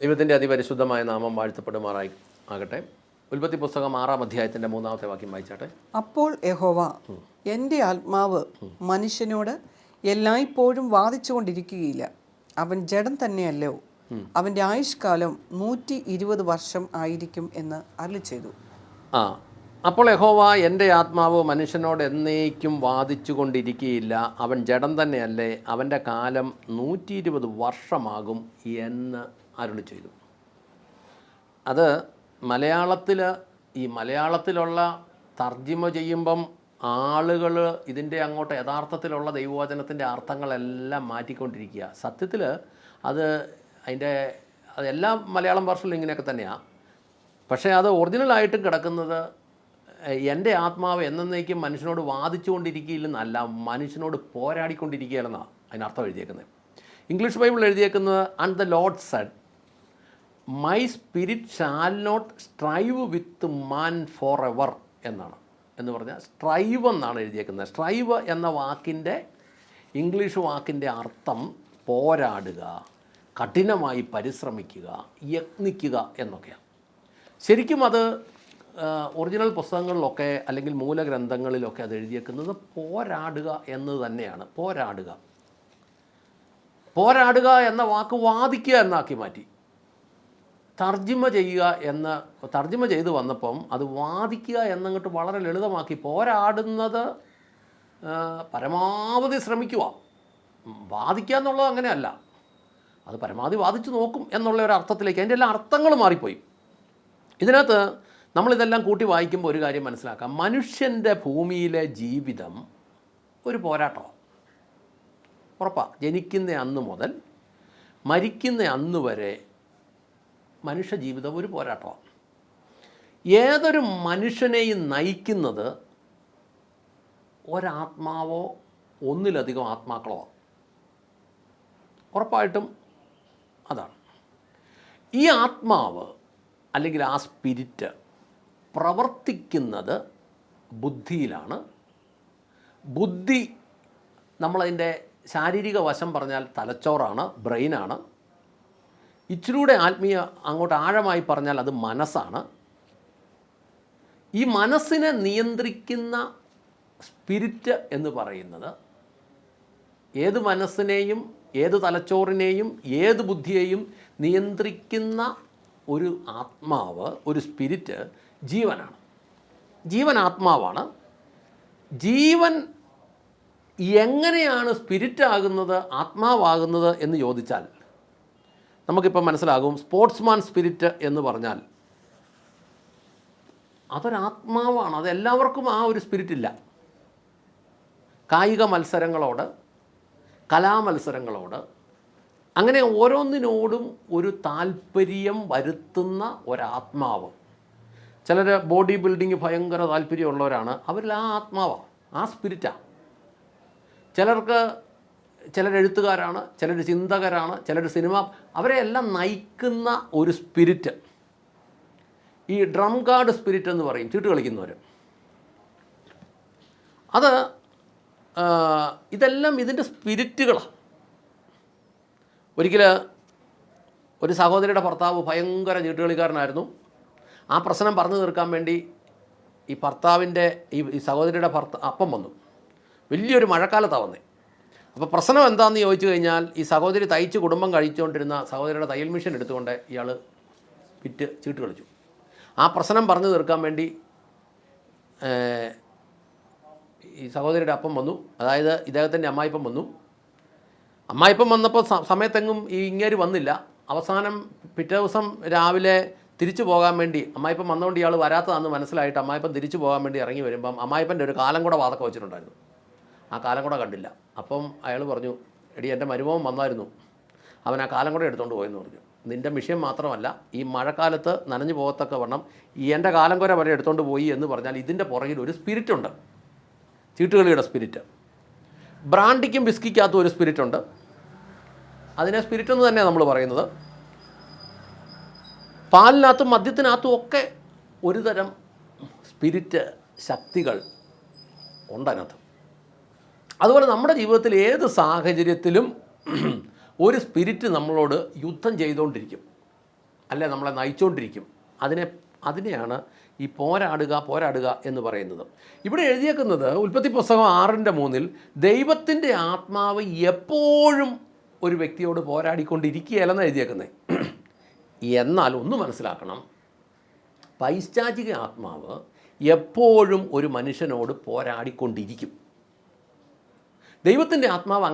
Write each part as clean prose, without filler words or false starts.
ദൈവത്തിൻ്റെ അതിപരിശുദ്ധമായ നാമം വാഴ്ത്തപ്പെടുമാറായി ആകട്ടെ. ഉൽപ്പത്തി പുസ്തകം 6-ാം അധ്യായത്തിൻ്റെ 3-ാമത്തെ വാക്യം വായിച്ചാട്ടെ. അപ്പോൾ യഹോവ, എൻ്റെ ആത്മാവ് മനുഷ്യനോട് എല്ലായ്പ്പോഴും വാദിച്ചുകൊണ്ടിരിക്കുകയില്ല. അവൻ ജഡം തന്നെയല്ലോ, അവൻ്റെ ആയുഷ്കാലം 120 വർഷം ആയിരിക്കും എന്ന് അരുളിച്ചെയ്തു. അപ്പോൾ യഹോവ, എൻ്റെ ആത്മാവ് മനുഷ്യനോട് എന്നേക്കും വാദിച്ചു കൊണ്ടിരിക്കുകയില്ല, അവൻ ജഡം തന്നെയല്ലേ, അവൻ്റെ കാലം 120 വർഷമാകും എന്ന് അരുളി ചെയ്തു. അത് മലയാളത്തിലുള്ള തർജിമ ചെയ്യുമ്പം ആളുകൾ ഇതിൻ്റെ അങ്ങോട്ട് യഥാർത്ഥത്തിലുള്ള ദൈവവചനത്തിൻ്റെ അർത്ഥങ്ങളെല്ലാം മാറ്റിക്കൊണ്ടിരിക്കുക. സത്യത്തിൽ എല്ലാ മലയാളം ഭാഷയിലും ഇങ്ങനെയൊക്കെ തന്നെയാണ്. പക്ഷേ അത് ഒറിജിനലായിട്ടും കിടക്കുന്നത് എൻ്റെ ആത്മാവ് എന്നേക്കും മനുഷ്യനോട് വാദിച്ചുകൊണ്ടിരിക്കുകയില്ലെന്നല്ല, മനുഷ്യനോട് പോരാടിക്കൊണ്ടിരിക്കുകയില്ലെന്നാണ് അതിനർത്ഥം എഴുതിയേക്കുന്നത്. ഇംഗ്ലീഷ് ബൈബിൾ എഴുതിയേക്കുന്നത് and the Lord said my spirit shall not strive with man for ever എന്നാണ്. എന്ന് പറഞ്ഞാൽ സ്ട്രൈവ് എന്നാണ് എഴുതിയേക്കുന്നത്. സ്ട്രൈവ് എന്ന വാക്കിൻ്റെ ഇംഗ്ലീഷ് വാക്കിൻ്റെ അർത്ഥം പോരാടുക, കഠിനമായി പരിശ്രമിക്കുക, യത്നിക്കുക എന്നൊക്കെയാണ്. ശരിക്കും അത് ഒറിജിനൽ പുസ്തകങ്ങളിലൊക്കെ അല്ലെങ്കിൽ മൂലഗ്രന്ഥങ്ങളിലൊക്കെ അത് എഴുതിയേക്കുന്നത് പോരാടുക എന്ന് തന്നെയാണ്. പോരാടുക എന്ന വാക്ക് വാദിക്കുക എന്നാക്കി മാറ്റി. തർജിമ ചെയ്ത് വന്നപ്പം അത് വാദിക്കുക എന്നങ്ങോട്ട് വളരെ ലളിതമാക്കി. പോരാടുന്നത് പരമാവധി ശ്രമിക്കുക, വാദിക്കുക എന്നുള്ളത് അങ്ങനെയല്ല, അത് പരമാവധി വാദിച്ചു നോക്കും എന്നുള്ള ഒരു അർത്ഥത്തിലേക്ക് അതിൻ്റെ എല്ലാ അർത്ഥങ്ങളും മാറിപ്പോയി. ഇതിനകത്ത് നമ്മളിതെല്ലാം കൂട്ടി വായിക്കുമ്പോൾ ഒരു കാര്യം മനസ്സിലാക്കാം. മനുഷ്യൻ്റെ ഭൂമിയിലെ ജീവിതം ഒരു പോരാട്ടമാണ്. ഉറപ്പാണ്. ജനിക്കുന്ന അന്ന് മുതൽ മരിക്കുന്ന അന്ന് വരെ മനുഷ്യ ജീവിതം ഒരു പോരാട്ടമാണ്. ഏതൊരു മനുഷ്യനെയും നയിക്കുന്നത് ഒരാത്മാവോ ഒന്നിലധികം ആത്മാക്കളോ ഉറപ്പായിട്ടും അതാണ്. ഈ ആത്മാവ് അല്ലെങ്കിൽ ആ സ്പിരിറ്റ് പ്രവർത്തിക്കുന്നത് ബുദ്ധിയിലാണ്. ബുദ്ധി നമ്മളതിൻ്റെ ശാരീരിക വശം പറഞ്ഞാൽ തലച്ചോറാണ്, ബ്രെയിനാണ്. ഇച്ചിലൂടെ ആത്മീയ അങ്ങോട്ട് ആഴമായി പറഞ്ഞാൽ അത് മനസ്സാണ്. ഈ മനസ്സിനെ നിയന്ത്രിക്കുന്ന സ്പിരിറ്റ് എന്ന് പറയുന്നത് ഏത് മനസ്സിനെയും ഏത് തലച്ചോറിനെയും ഏത് ബുദ്ധിയെയും നിയന്ത്രിക്കുന്ന ഒരു ആത്മാവ്, ഒരു സ്പിരിറ്റ് ജീവനാണ്. ജീവൻ ആത്മാവാണ്. ജീവൻ എങ്ങനെയാണ് സ്പിരിറ്റ് ആകുന്നത്, ആത്മാവാകുന്നത് എന്ന് ചോദിച്ചാൽ നമുക്കിപ്പോൾ മനസ്സിലാകും. സ്പോർട്സ്മാൻ സ്പിരിറ്റ് എന്ന് പറഞ്ഞാൽ അതൊരാത്മാവാണ്. അതെല്ലാവർക്കും ആ ഒരു സ്പിരിറ്റ് ഇല്ല. കായിക മത്സരങ്ങളോട്, കലാമത്സരങ്ങളോട്, അങ്ങനെ ഓരോന്നിനോടും ഒരു താല്പര്യം വരുത്തുന്ന ഒരാത്മാവ്. ചിലർ ബോഡി ബിൽഡിങ് ഭയങ്കര താല്പര്യമുള്ളവരാണ്, അവരിൽ ആ ആത്മാവാണ്, ആ സ്പിരിറ്റാണ്. ചിലർ എഴുത്തുകാരാണ്, ചിലർ ചിന്തകരാണ്, ചിലർ സിനിമ, അവരെ എല്ലാം നയിക്കുന്ന ഒരു സ്പിരിറ്റ്. ഈ ഡ്രം കാർഡ് സ്പിരിറ്റ് എന്ന് പറയും, ചീട്ട് കളിക്കുന്നവർ. ഇതെല്ലാം ഇതിൻ്റെ സ്പിരിറ്റുകളാണ്. ഒരിക്കൽ ഒരു സഹോദരിയുടെ ഭർത്താവ് ഭയങ്കര ചീട്ടുകളിക്കാരനായിരുന്നു. ആ പ്രശ്നം പറഞ്ഞു തീർക്കാൻ വേണ്ടി ഈ ഭർത്താവിൻ്റെ ഈ സഹോദരിയുടെ അപ്പം വന്നു. വലിയൊരു മഴക്കാലത്താണ് വന്നത്. അപ്പോൾ പ്രശ്നം എന്താണെന്ന് ചോദിച്ചു കഴിഞ്ഞാൽ, ഈ സഹോദരി തയ്ച്ച് കുടുംബം കഴിച്ചുകൊണ്ടിരുന്ന സഹോദരിയുടെ തയ്യൽ മെഷീൻ എടുത്തുകൊണ്ട് ഇയാൾ ചീട്ട് കളിച്ചു. ആ പ്രശ്നം പറഞ്ഞു തീർക്കാൻ വേണ്ടി ഈ സഹോദരിയുടെ അപ്പം വന്നു, അതായത് ഇദ്ദേഹത്തിൻ്റെ അമ്മായിപ്പം വന്നു. അമ്മായിപ്പം വന്നപ്പോൾ സമയത്തെങ്ങും ഈ ഇങ്ങേര് വന്നില്ല. അവസാനം പിറ്റേ ദിവസം രാവിലെ തിരിച്ചു പോകാൻ വേണ്ടി, അമ്മായിപ്പം വന്നുകൊണ്ട് ഇയാൾ വരാത്തതാണെന്ന് മനസ്സിലായിട്ട് അമ്മായിപ്പം തിരിച്ചു പോകാൻ വേണ്ടി ഇറങ്ങി വരുമ്പം അമ്മായിപ്പൻ്റെ ഒരു കാലം കൂടെ വാതൊക്കെ വെച്ചിട്ടുണ്ടായിരുന്നു. ആ കാലം കൂടെ കണ്ടില്ല. അപ്പം അയാൾ പറഞ്ഞു, എടി എൻ്റെ മരുമോൻ വന്നായിരുന്നു, അവൻ ആ കാലം കൂടെ എടുത്തുകൊണ്ട് പോയെന്ന് പറഞ്ഞു. നിൻ്റെ വിഷയം മാത്രമല്ല, ഈ മഴക്കാലത്ത് നനഞ്ഞു പോകത്തക്ക വണ്ണം ഈ എൻ്റെ കാലം കുര വരെ എടുത്തുകൊണ്ട് പോയി എന്ന് പറഞ്ഞാൽ ഇതിൻ്റെ പുറകിൽ ഒരു സ്പിരിറ്റുണ്ട്, ചീട്ടുകളിയുടെ സ്പിരിറ്റ്. ബ്രാൻഡിക്കും വിസ്കിക്കകത്തും ഒരു സ്പിരിറ്റുണ്ട്. അതിനെ സ്പിരിറ്റ് എന്ന് തന്നെയാണ് നമ്മൾ പറയുന്നത്. പാലിനകത്തും മദ്യത്തിനകത്തും ഒക്കെ ഒരു തരം സ്പിരിറ്റ് ശക്തികൾ ഉണ്ടതിനകത്ത്. അതുപോലെ നമ്മുടെ ജീവിതത്തിൽ ഏത് സാഹചര്യത്തിലും ഒരു സ്പിരിറ്റ് നമ്മളോട് യുദ്ധം ചെയ്തുകൊണ്ടിരിക്കും. അല്ലെ നമ്മളെ നയിച്ചുകൊണ്ടിരിക്കും. അതിനെയാണ് ഈ പോരാടുക എന്ന് പറയുന്നത്. ഇവിടെ എഴുതിയേക്കുന്നത് ഉൽപ്പത്തി പുസ്തകം 6:3 ദൈവത്തിൻ്റെ ആത്മാവ് എപ്പോഴും ഒരു വ്യക്തിയോട് പോരാടിക്കൊണ്ടിരിക്കുകയല്ലെന്ന് എഴുതിയേക്കുന്നത്. എന്നാൽ ഒന്ന് മനസ്സിലാക്കണം, പൈശാചിക ആത്മാവ് എപ്പോഴും ഒരു മനുഷ്യനോട് പോരാടിക്കൊണ്ടിരിക്കും. ദൈവത്തിൻ്റെ ആത്മാവ്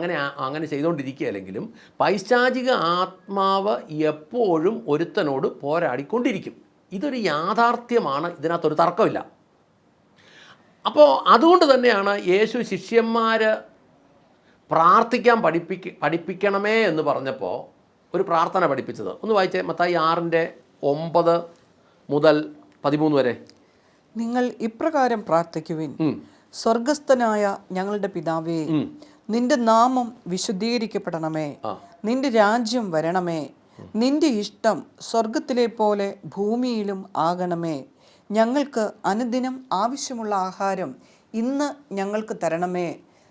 അങ്ങനെ ചെയ്തുകൊണ്ടിരിക്കുകയല്ലെങ്കിലും പൈശാചിക ആത്മാവ് എപ്പോഴും ഒരുത്തനോട് പോരാടിക്കൊണ്ടിരിക്കും. ഇതൊരു യാഥാർത്ഥ്യമാണ്, ഇതിനകത്തൊരു തർക്കമില്ല. അപ്പോൾ അതുകൊണ്ട് തന്നെയാണ് യേശു ശിഷ്യന്മാർ പ്രാർത്ഥിക്കാൻ പഠിപ്പിക്കണമേ എന്ന് പറഞ്ഞപ്പോൾ ഒരു പ്രാർത്ഥന പഠിപ്പിച്ചത്. ഒന്ന് വായിച്ചേ, മത്തായി 6:9-13 വരെ. നിങ്ങൾ ഇപ്രകാരം പ്രാർത്ഥിക്കുവിൻ: സ്വർഗസ്ഥനായ ഞങ്ങളുടെ പിതാവേ, നിന്റെ നാമം വിശുദ്ധീകരിക്കപ്പെടണമേ, നിന്റെ രാജ്യം വരണമേ, നിന്റെ ഇഷ്ടം സ്വർഗത്തിലെ പോലെ ഭൂമിയിലും ആകണമേ. ഞങ്ങൾക്ക് അനുദിനം ആവശ്യമുള്ള ആഹാരം ഇന്ന് ഞങ്ങൾക്ക് തരണമേ.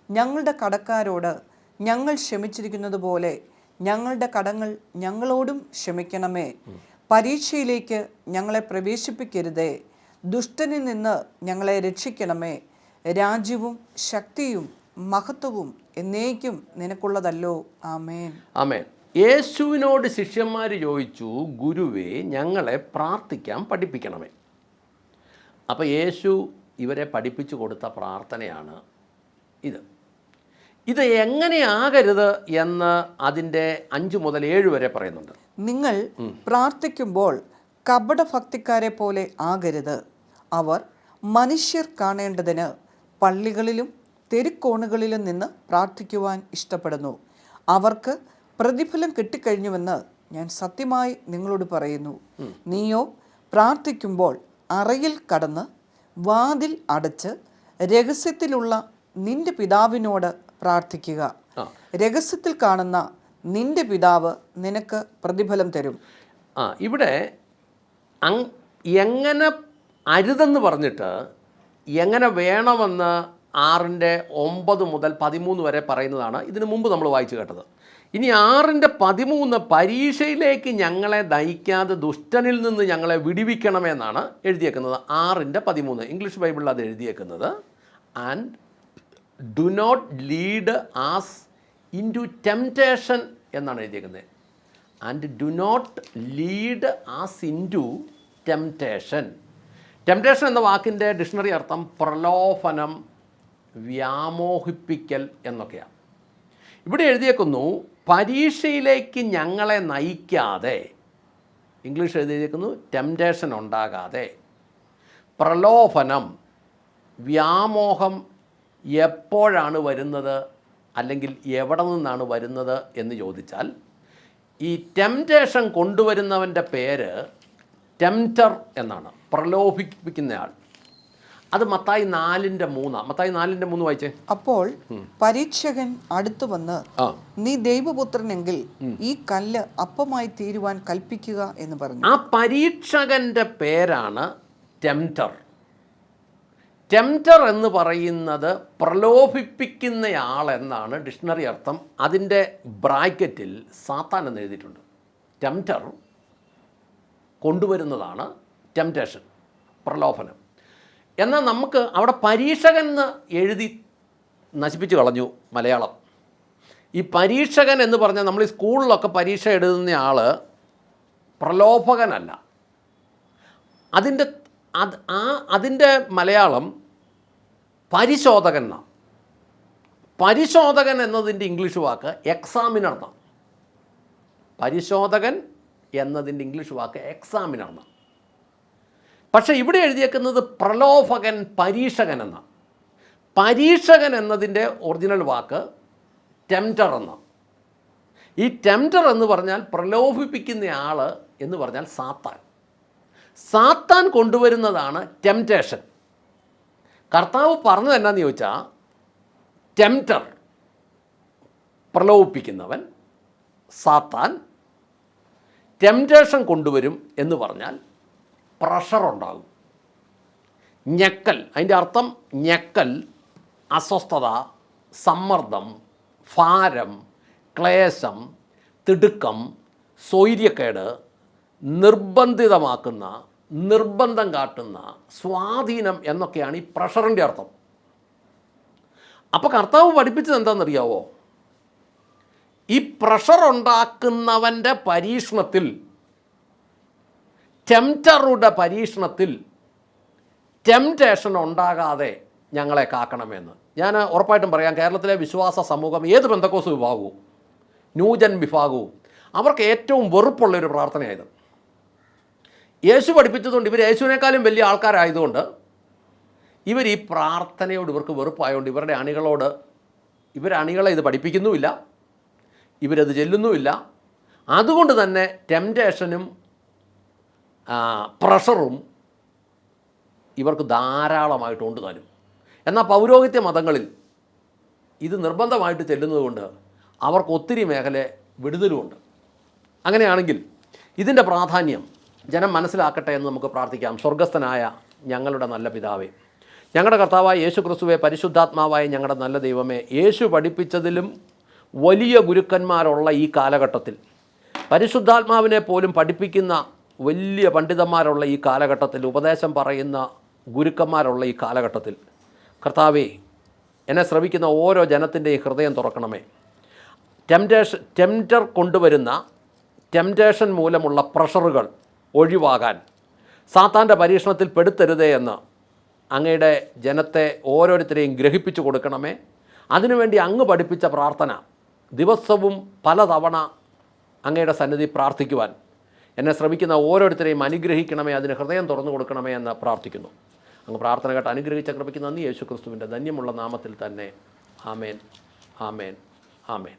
ഞങ്ങളുടെ കടക്കാരോട് ഞങ്ങൾ ക്ഷമിച്ചിരിക്കുന്നത് പോലെ ഞങ്ങളുടെ കടങ്ങൾ ഞങ്ങളോടും ക്ഷമിക്കണമേ. പരീക്ഷയിലേക്ക് ഞങ്ങളെ പ്രവേശിപ്പിക്കരുതേ, ദുഷ്ടനിൽ നിന്ന് ഞങ്ങളെ രക്ഷിക്കണമേ. രാജ്യവും ശക്തിയും മഹത്വവും എന്നേക്കും നിനക്കുള്ളതല്ലോ. ആമേൻ. ആമേൻ. യേശുവിനോട് ശിഷ്യന്മാർ ചോദിച്ചു, ഗുരുവേ, ഞങ്ങളെ പ്രാർത്ഥിക്കാൻ പഠിപ്പിക്കണമേ. അപ്പോൾ യേശു ഇവരെ പഠിപ്പിച്ചു കൊടുത്ത പ്രാർത്ഥനയാണ് ഇത് എങ്ങനെയാകരുത് എന്ന് അതിൻ്റെ 5 മുതൽ 7 വരെ പറയുന്നുണ്ട്. നിങ്ങൾ പ്രാർത്ഥിക്കുമ്പോൾ കപടഭക്തിക്കാരെ പോലെ ആകരുത്. അവർ മനുഷ്യർ കാണേണ്ടതിന് പള്ളികളിലും തെരുക്കോണുകളിലും നിന്ന് പ്രാർത്ഥിക്കുവാൻ ഇഷ്ടപ്പെടുന്നു. അവർക്ക് പ്രതിഫലം കിട്ടിക്കഴിഞ്ഞുവെന്ന് ഞാൻ സത്യമായി നിങ്ങളോട് പറയുന്നു. നീയോ പ്രാർത്ഥിക്കുമ്പോൾ അറയിൽ കടന്ന് വാതിൽ അടച്ച് രഹസ്യത്തിലുള്ള നിന്റെ പിതാവിനോട് പ്രാർത്ഥിക്കുക. രഹസ്യത്തിൽ കാണുന്ന നിന്റെ പിതാവ് നിനക്ക് പ്രതിഫലം തരും. ഇവിടെ എങ്ങനെ അരുതെന്ന് പറഞ്ഞിട്ട് എങ്ങനെ വേണമെന്ന് 6:9 മുതൽ 13 വരെ പറയുന്നതാണ് ഇതിനു മുമ്പ് നമ്മൾ വായിച്ചു കേട്ടത്. ഇനി 6:13 പരീക്ഷയിലേക്ക് ഞങ്ങളെ നയിക്കാതെ ദുഷ്ടനിൽ നിന്ന് ഞങ്ങളെ വിടുവിക്കണമെന്നാണ് എഴുതിയേക്കുന്നത്. 6:13 ഇംഗ്ലീഷ് ബൈബിളിൽ അത് എഴുതിയേക്കുന്നത് and do not lead us into temptation എന്നാണ് എഴുതിയേക്കുന്നത്. And do not lead us into temptation. Temptation എന്ന വാക്കിൻ്റെ ഡിക്ഷണറി അർത്ഥം പ്രലോഭനം, വ്യാമോഹിപ്പിക്കൽ എന്നൊക്കെയാണ്. ഇവിടെ എഴുതിയേക്കുന്നു പരീക്ഷയിലേക്ക് ഞങ്ങളെ നയിക്കാതെ, ഇംഗ്ലീഷ് എഴുതിയേക്കുന്നു ടെംപ്റ്റേഷൻ ഉണ്ടാകാതെ. പ്രലോഭനം, വ്യാമോഹം എപ്പോഴാണ് വരുന്നത്, അല്ലെങ്കിൽ എവിടെ നിന്നാണ് വരുന്നത് എന്ന് ചോദിച്ചാൽ, ഈ ടെംപ്റ്റേഷൻ കൊണ്ടുവരുന്നവൻ്റെ പേര് ടെംപ്റ്റർ എന്നാണ്, പ്രലോഭിപ്പിക്കുന്നയാൾ. അത് മത്തായി 4:3. മത്തായി 4:3 വായിച്ചേ. അപ്പോൾ പരീക്ഷകൻ അടുത്തു വന്ന്, നീ ദൈവപുത്രനെങ്കിൽ ഈ കല്ല് അപ്പമായി തീരുവാൻ കൽപ്പിക്കുക എന്ന് പറഞ്ഞു. ആ പരീക്ഷകന്റെ പേരാണ് ടെംപ്റ്റർ. ടെംപ്റ്റർ എന്ന് പറയുന്നത് പ്രലോഭിപ്പിക്കുന്നയാൾ എന്നാണ് ഡിക്ഷണറി അർത്ഥം. അതിൻ്റെ ബ്രാക്കറ്റിൽ സാത്താൻ എന്ന് എഴുതിയിട്ടുണ്ട്. ടെംപ്റ്റർ കൊണ്ടുവരുന്നതാണ് ടെംപ്റ്റേഷൻ, പ്രലോഭനം. എന്നാൽ നമുക്ക് അവിടെ പരീക്ഷകൻ എന്ന് എഴുതി നശിപ്പിച്ച് കളഞ്ഞു മലയാളം. ഈ പരീക്ഷകൻ എന്ന് പറഞ്ഞാൽ നമ്മൾ ഈ സ്കൂളിലൊക്കെ പരീക്ഷ എഴുതുന്ന ആൾ പ്രലോഭകനല്ല. അതിൻ്റെ മലയാളം പരിശോധകൻ എന്നാണ്. പരിശോധകൻ എന്നതിൻ്റെ ഇംഗ്ലീഷ് വാക്ക് എക്സാമിനർ. പരിശോധകൻ എന്നതിൻ്റെ ഇംഗ്ലീഷ് വാക്ക് എക്സാമിനർ. പക്ഷേ ഇവിടെ എഴുതിയേക്കുന്നത് പ്രലോഭകൻ, പരീക്ഷകൻ എന്ന. പരീക്ഷകൻ എന്നതിൻ്റെ ഒറിജിനൽ വാക്ക് ടെംപ്റ്റർ എന്ന. ഈ ടെംപ്റ്റർ എന്ന് പറഞ്ഞാൽ പ്രലോഭിപ്പിക്കുന്ന ആൾ എന്ന് പറഞ്ഞാൽ സാത്താൻ. സാത്താൻ കൊണ്ടുവരുന്നതാണ് ടെംപ്റ്റേഷൻ. കർത്താവ് പറഞ്ഞത് എന്നാന്ന് ചോദിച്ചാൽ, ടെംപ്റ്റർ പ്രലോഭിപ്പിക്കുന്നവൻ സാത്താൻ, ടെംപ്റ്റേഷൻ കൊണ്ടുവരും എന്ന് പറഞ്ഞാൽ പ്രഷറുണ്ടാകും, ഞെക്കൽ. അതിൻ്റെ അർത്ഥം ഞെക്കൽ, അസ്വസ്ഥത, സമ്മർദ്ദം, ഭാരം, ക്ലേശം, തിടുക്കം, സ്വൈര്യക്കേട്, നിർബന്ധിതമാക്കുന്ന, നിർബന്ധം കാട്ടുന്ന, സ്വാധീനം എന്നൊക്കെയാണ് ഈ പ്രഷറിൻ്റെ അർത്ഥം. അപ്പോൾ കർത്താവ് പഠിപ്പിച്ചത് എന്താണെന്നറിയാവോ? ഈ പ്രഷർ ഉണ്ടാക്കുന്നവൻ്റെ പരീക്ഷണത്തിൽ, ടെംപ്റ്ററുടെ പരീക്ഷണത്തിൽ ടെംപ്റ്റേഷൻ ഉണ്ടാകാതെ ഞങ്ങളെ കാക്കണമെന്ന്. ഞാൻ ഉറപ്പായിട്ടും പറയാം, കേരളത്തിലെ വിശ്വാസ സമൂഹം, ഏത് പെന്തക്കോസ് വിഭാഗവും ന്യൂജൻ വിഭാഗവും, അവർക്ക് ഏറ്റവും വെറുപ്പുള്ളൊരു പ്രാർത്ഥനയായത്. യേശു പഠിപ്പിച്ചതുകൊണ്ട്, ഇവർ യേശുവിനേക്കാളും വലിയ ആൾക്കാരായതുകൊണ്ട് ഇവർ ഈ പ്രാർത്ഥനയോട് ഇവർക്ക് വെറുപ്പായതുകൊണ്ട് ഇവരുടെ അണികളെ ഇത് പഠിപ്പിക്കുന്നുമില്ല, ഇവരത് ചെല്ലുന്നുമില്ല. അതുകൊണ്ട് തന്നെ ടെംപ്റ്റേഷനും പ്രഷറും ഇവർക്ക് ധാരാളമായിട്ടുണ്ട് താനും. എന്നാൽ പൗരോഹിത്യ മതങ്ങളിൽ ഇത് നിർബന്ധമായിട്ട് ചെല്ലുന്നതുകൊണ്ട് അവർക്ക് ഒത്തിരി മേഖല വിടുതലുമുണ്ട്. അങ്ങനെയാണെങ്കിൽ ഇതിൻ്റെ പ്രാധാന്യം ജനം മനസ്സിലാക്കട്ടെ എന്ന് നമുക്ക് പ്രാർത്ഥിക്കാം. സ്വർഗസ്ഥനായ ഞങ്ങളുടെ നല്ല പിതാവേ, ഞങ്ങളുടെ കർത്താവായ യേശു ക്രിസ്തുവേ, പരിശുദ്ധാത്മാവായ ഞങ്ങളുടെ നല്ല ദൈവമേ, യേശു പഠിപ്പിച്ചതിലും വലിയ ഗുരുക്കന്മാരുള്ള ഈ കാലഘട്ടത്തിൽ, പരിശുദ്ധാത്മാവിനെ പോലും പഠിപ്പിക്കുന്ന വലിയ പണ്ഡിതന്മാരുള്ള ഈ കാലഘട്ടത്തിൽ, ഉപദേശം പറയുന്ന ഗുരുക്കന്മാരുള്ള ഈ കാലഘട്ടത്തിൽ, കർത്താവേ, എന്നെ ശ്രവിക്കുന്ന ഓരോ ജനത്തിൻ്റെയും ഹൃദയം തുറക്കണമേ. ടെംപ്റ്റർ കൊണ്ടുവരുന്ന ടെംപ്റ്റേഷൻ മൂലമുള്ള പ്രഷറുകൾ ഒഴിവാകാൻ സാത്താൻ്റെ പരീക്ഷണത്തിൽ പെടുത്തരുതേ എന്ന് അങ്ങയുടെ ജനത്തെ ഓരോരുത്തരെയും ഗ്രഹിപ്പിച്ചു കൊടുക്കണമേ. അതിനുവേണ്ടി അങ്ങ് പഠിപ്പിച്ച പ്രാർത്ഥന ദിവസവും പലതവണ അങ്ങയുടെ സന്നിധി പ്രാർത്ഥിക്കുവാൻ എന്നെ ശ്രമിക്കുന്ന ഓരോരുത്തരെയും അനുഗ്രഹിക്കണമേ, അതിന് ഹൃദയം തുറന്നു കൊടുക്കണമേ എന്ന് പ്രാർത്ഥിക്കുന്നു. അങ്ങ് പ്രാർത്ഥന കേട്ട് അനുഗ്രഹിച്ച കൃപയ്ക്ക് നന്ദി. യേശു ക്രിസ്തുവിൻ്റെ ധന്യമുള്ള നാമത്തിൽ തന്നെ. ആമേൻ, ആമേൻ, ആമേൻ.